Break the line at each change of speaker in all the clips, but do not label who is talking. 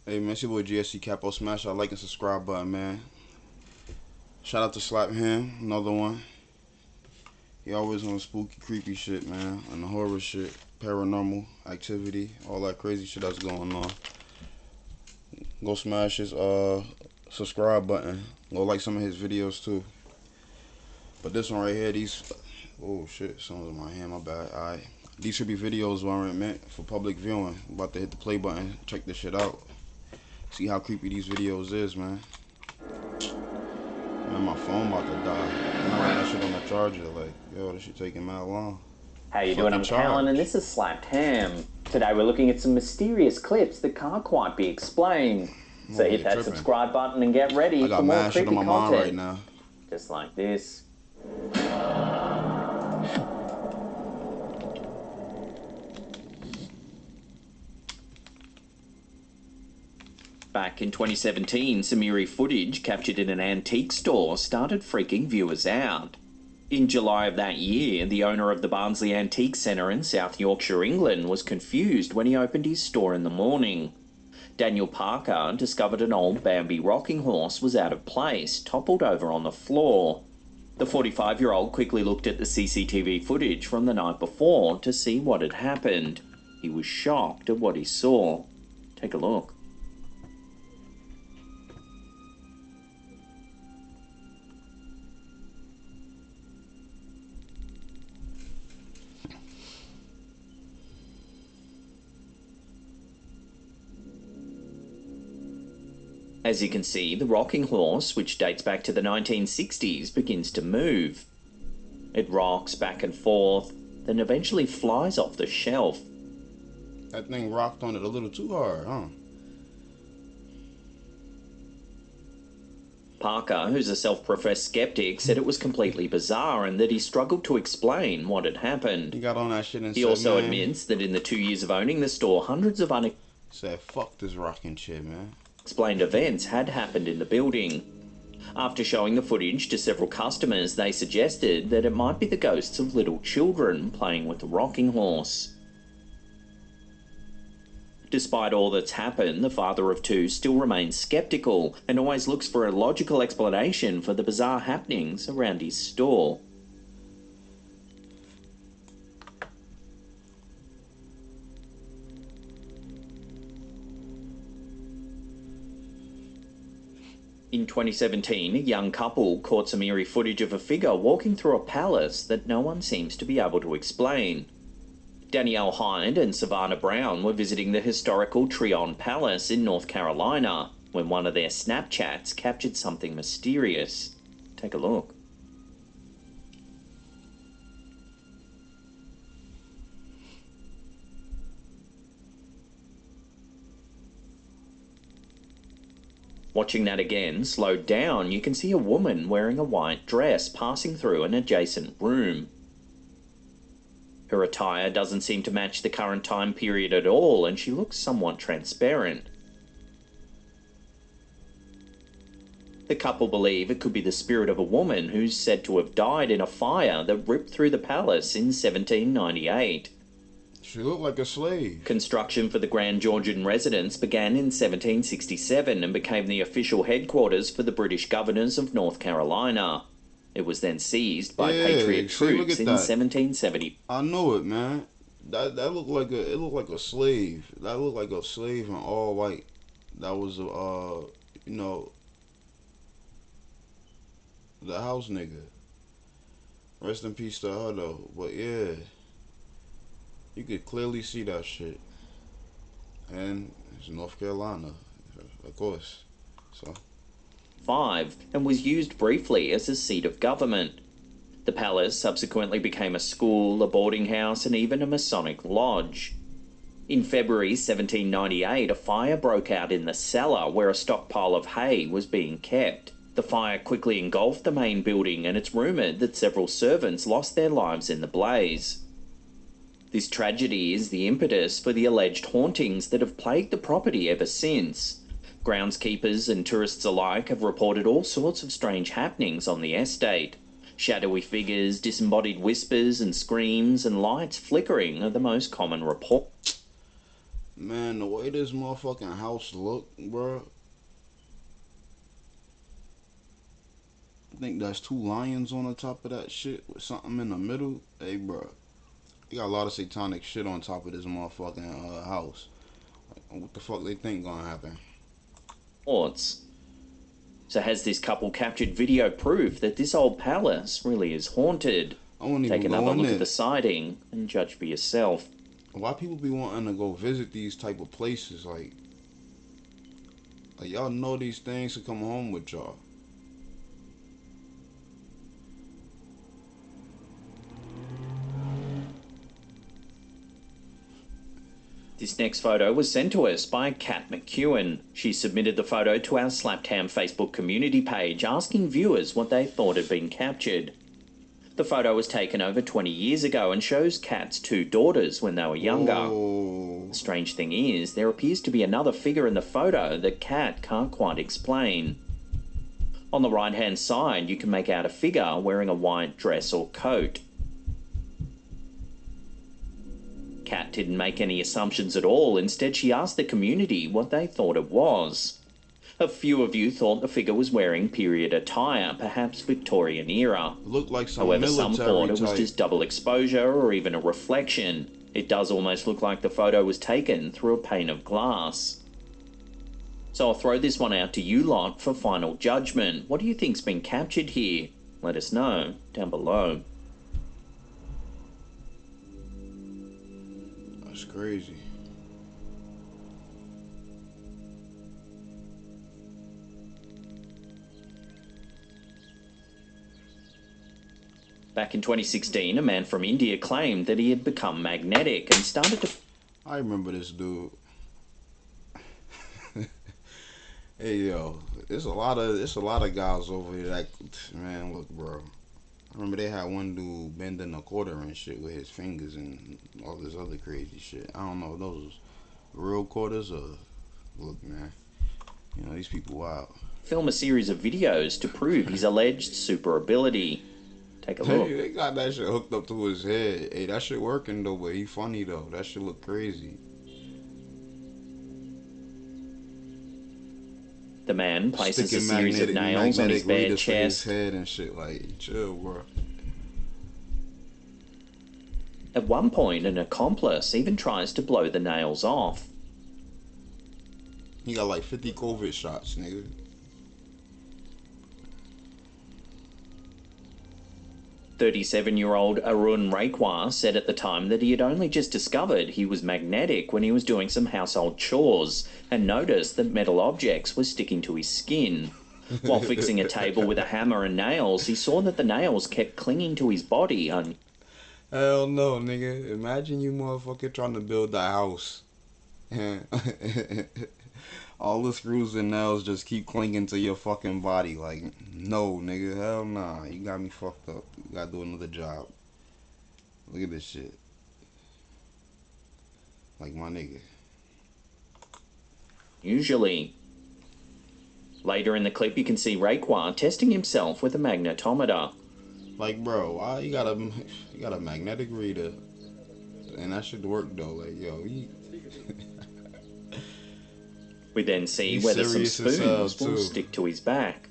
Hey man, it's your boy GseCapone. Smash that like and subscribe button, man. Shout out to Slap Him, another one. He always on spooky, creepy shit, man, and the horror shit, paranormal activity, all that crazy shit that's going on. Go smash his subscribe button. Go like some of his videos too. But this one right here, these oh shit, someone's in my hand, my bad. Alright. These should be videos weren't meant for public viewing. I'm about to hit the play button, check this shit out. See how creepy these videos is, man. Man, my phone about to die. I got that shit on the charger. Like, yo, this shit taking mad long.
How you doing? I'm Callan, and this is Slapped Ham. Today we're looking at some mysterious clips that can't quite be explained. So hit that subscribe button and get ready for more creepy content. I got mad shit on my mind right now. Just like this. Back in 2017, some eerie footage captured in an antique store started freaking viewers out. In July of that year, the owner of the Barnsley Antique Centre in South Yorkshire, England, was confused when he opened his store in the morning. Daniel Parker discovered an old Bambi rocking horse was out of place, toppled over on the floor. The 45-year-old quickly looked at the CCTV footage from the night before to see what had happened. He was shocked at what he saw. Take a look. As you can see, the rocking horse, which dates back to the 1960s, begins to move. It rocks back and forth, then eventually flies off the shelf.
That thing rocked on it a little too hard, huh?
Parker, who's a self-professed skeptic, said it was completely bizarre and that he struggled to explain what had happened.
He got on that shit and
he
said,
also
man,
admits that in the 2 years of owning the store, hundreds of
said, fuck this rocking shit, man.
Explained events had happened in the building. After showing the footage to several customers, they suggested that it might be the ghosts of little children playing with the rocking horse. Despite all that's happened, the father of two still remains skeptical and always looks for a logical explanation for the bizarre happenings around his store. In 2017, a young couple caught some eerie footage of a figure walking through a palace that no one seems to be able to explain. Danielle Hyde and Savannah Brown were visiting the historical Tryon Palace in North Carolina when one of their Snapchats captured something mysterious. Take a look. Watching that again, slowed down, you can see a woman wearing a white dress passing through an adjacent room. Her attire doesn't seem to match the current time period at all, and she looks somewhat transparent. The couple believe it could be the spirit of a woman who's said to have died in a fire that ripped through the palace in 1798.
She looked like a slave.
Construction for the Grand Georgian residence began in 1767 and became the official headquarters for the British governors of North Carolina. It was then seized by Patriot troops in 1770.
I know it, man. That looked like a slave. That looked like a slave in all white. That was you know, the house nigga. Rest in peace to her though. But yeah, you could clearly see that shit. And it's North Carolina, of course. So.
And was used briefly as a seat of government. The palace subsequently became a school, a boarding house, and even a Masonic lodge. In February 1798, a fire broke out in the cellar where a stockpile of hay was being kept. The fire quickly engulfed the main building, and it's rumoured that several servants lost their lives in the blaze. This tragedy is the impetus for the alleged hauntings that have plagued the property ever since. Groundskeepers and tourists alike have reported all sorts of strange happenings on the estate. Shadowy figures, disembodied whispers and screams, and lights flickering are the most common reports.
Man, the way this motherfucking house look, bro. I think that's two lions on the top of that shit with something in the middle. Hey, bro. You got a lot of satanic shit on top of this motherfucking house. What the fuck they think gonna happen?
Reports. So has this couple captured video proof that this old palace really is haunted?
I won't
Take
even
another
go in
look
there.
at the sighting and judge for yourself.
Why people be wanting to go visit these type of places? Like y'all know these things to come home with y'all.
This next photo was sent to us by Kat McEwen. She submitted the photo to our Slapped Ham Facebook community page, asking viewers what they thought had been captured. The photo was taken over 20 years ago and shows Kat's two daughters when they were younger.
Oh.
The strange thing is, there appears to be another figure in the photo that Kat can't quite explain. On the right-hand side, you can make out a figure wearing a white dress or coat. Kat didn't make any assumptions at all. Instead, she asked the community what they thought it was. A few of you thought the figure was wearing period attire, perhaps Victorian era.
Looked like some
However,
military
some thought it was
type.
just double exposure or even a reflection. It does almost look like the photo was taken through a pane of glass. So I'll throw this one out to you lot for final judgment. What do you think's been captured here? Let us know down below.
That's crazy.
Back in 2016, a man from India claimed that he had become magnetic and started to...
I remember this dude. Hey yo, there's a lot of guys over here that, man, look, bro. I remember they had one dude bending a quarter and shit with his fingers and all this other crazy shit. I don't know if those was real quarters or, look, man, you know, these people wild.
film a series of videos to prove his alleged super ability. Take a look.
Hey, they got that shit hooked up to his head. Hey, that shit working though, but he funny though. That shit look crazy.
The man places a
Sticking
series of nails on his bare
readers for his
chest.
head and shit. Like, chill, bro.
At one point, an accomplice even tries to blow the nails off.
He got like 50 COVID shots, nigga.
37-year-old Arun Rekwar said at the time that he had only just discovered he was magnetic when he was doing some household chores and noticed that metal objects were sticking to his skin. While fixing a table with a hammer and nails, he saw that the nails kept clinging to his body.
Hell no, nigga. Imagine you motherfucker trying to build a house. All the screws and nails just keep clinging to your fucking body. Like, no, nigga. Hell nah. You got me fucked up. You gotta do another job. Look at this shit. Like, my nigga.
Usually. Later in the clip, you can see Rekwar testing himself with a magnetometer.
Like, bro, why you got a magnetic reader, and that should work though. Like, yo,
We then see
He's
whether some
serious as hell,
spoons will
too.
stick to his back.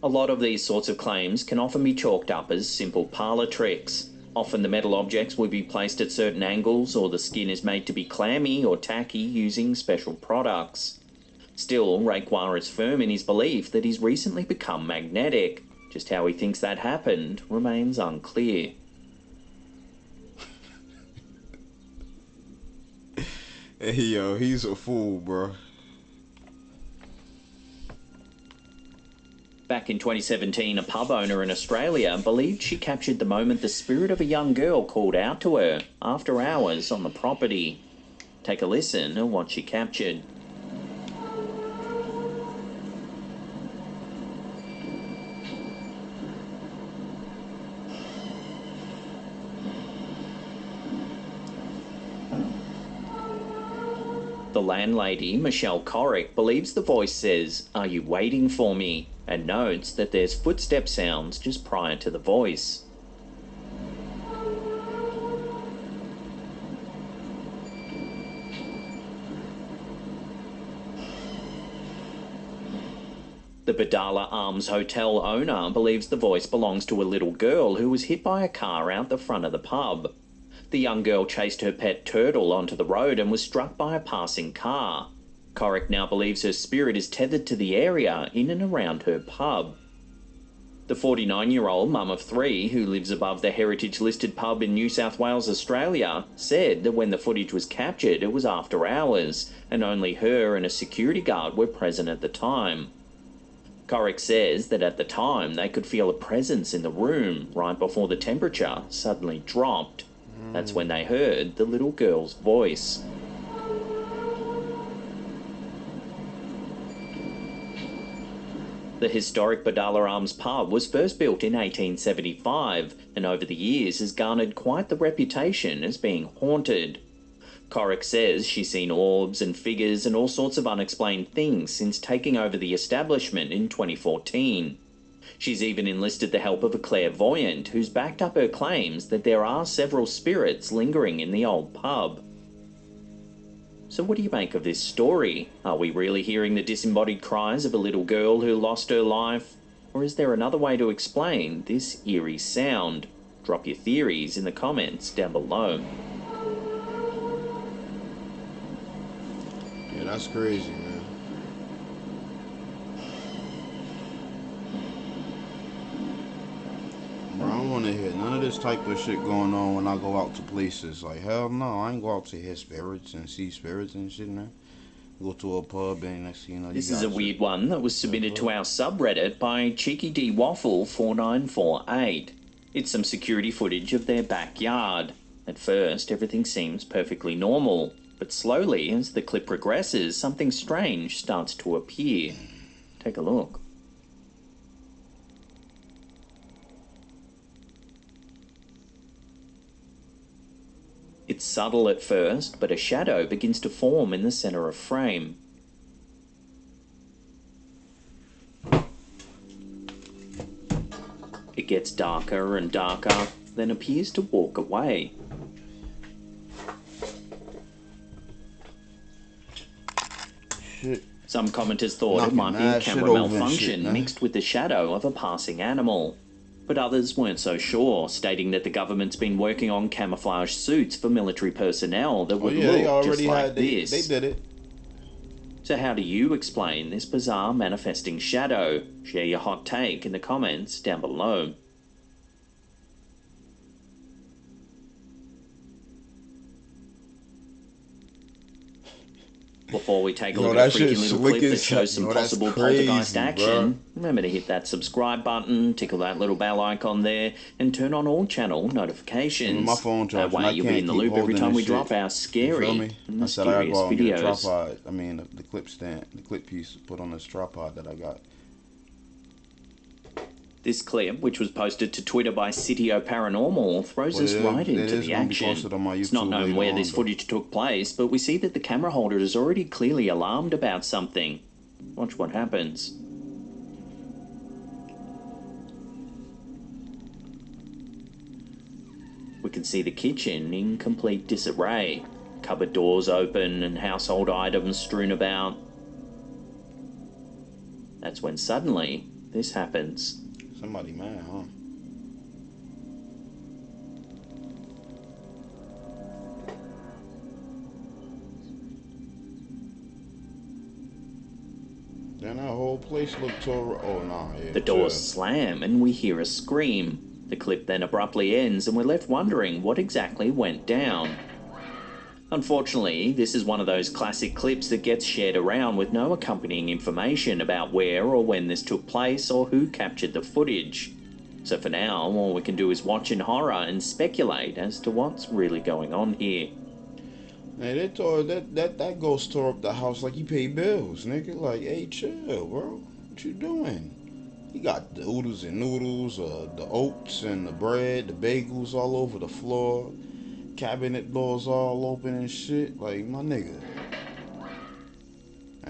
A lot of these sorts of claims can often be chalked up as simple parlour tricks. Often the metal objects will be placed at certain angles, or the skin is made to be clammy or tacky using special products. Still, Rekwar is firm in his belief that he's recently become magnetic. Just how he thinks that happened remains unclear.
hey yo, he's a fool, bro.
Back in 2017, a pub owner in Australia believed she captured the moment the spirit of a young girl called out to her after hours on the property. Take a listen to what she captured. The landlady, Michelle Corrick, believes the voice says, "Are you waiting for me?" and notes that there's footstep sounds just prior to the voice. The Badala Arms Hotel owner believes the voice belongs to a little girl who was hit by a car out the front of the pub. The young girl chased her pet turtle onto the road and was struck by a passing car. Corrick now believes her spirit is tethered to the area in and around her pub. The 49-year-old mum of three, who lives above the heritage-listed pub in New South Wales, Australia, said that when the footage was captured, it was after hours, and only her and a security guard were present at the time. Corrick says that at the time they could feel a presence in the room right before the temperature suddenly dropped. That's when they heard the little girl's voice. The historic Badala Arms pub was first built in 1875 and over the years has garnered quite the reputation as being haunted. Corrick says she's seen orbs and figures and all sorts of unexplained things since taking over the establishment in 2014. She's even enlisted the help of a clairvoyant who's backed up her claims that there are several spirits lingering in the old pub. So what do you make of this story? Are we really hearing the disembodied cries of a little girl who lost her life? Or is there another way to explain this eerie sound? Drop your theories in the comments down below.
Yeah, that's crazy, man. Bro, I don't want to hear none of this type of shit going on when I go out to places. Like, hell no, I ain't go out to hear spirits and see spirits and shit, man. Go to a pub and next thing you know,
This is a weird one that was submitted to our subreddit by Cheeky D Waffle 4948. It's some security footage of their backyard. At first, everything seems perfectly normal, but slowly, as the clip progresses, something strange starts to appear. Take a look. It's subtle at first, but a shadow begins to form in the center of frame. It gets darker and darker, then appears to walk away.
Shit.
Some commenters thought it might be a camera malfunction mixed with the shadow of a passing animal. But others weren't so sure, stating that the government's been working on camouflage suits for military personnel that would look just like this.
They did it.
So how do you explain this bizarre manifesting shadow? Share your hot take in the comments down below. Before we take a look at a freaky little clip that shows some possible poltergeist action, remember to hit that subscribe button, tickle that little bell icon there, and turn on all channel notifications.
My phone
that way you'll be in the loop every time we drop our scary and mysterious videos.
The clip stand, the clip piece put on this tripod that I got.
This clip, which was posted to Twitter by Sitio Paranormal, throws us right into the action. It's not known where this footage took place, but we see that the camera holder is already clearly alarmed about something. Watch what happens. We can see the kitchen in complete disarray. Cupboard doors open and household items strewn about. That's when suddenly this happens.
Somebody mad, huh? Then that whole place looked tore. Oh, nah, yeah.
The doors slam and we hear a scream. The clip then abruptly ends and we're left wondering what exactly went down. Unfortunately, this is one of those classic clips that gets shared around with no accompanying information about where or when this took place or who captured the footage. So for now, all we can do is watch in horror and speculate as to what's really going on here.
Hey, they tore that ghost tore up the house like he paid bills, nigga. Like, hey, chill, bro. What you doing? He got the oodles and noodles, the oats and the bread, the bagels all over the floor. Cabinet doors all open and shit. Like, my nigga.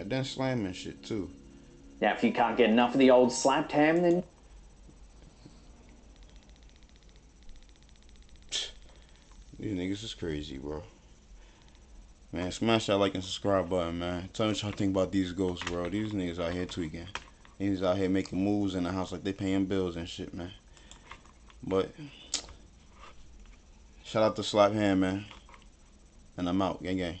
And then slamming shit too.
Now, if you can't get enough of the old slapped ham, then
These niggas is crazy, bro. Man, smash that like and subscribe button, man. Tell me what y'all think about these ghosts, bro. These niggas out here tweaking. These out here making moves in the house like they paying bills and shit, man. But shout out to Slap Hand, man. And I'm out. Gang gang.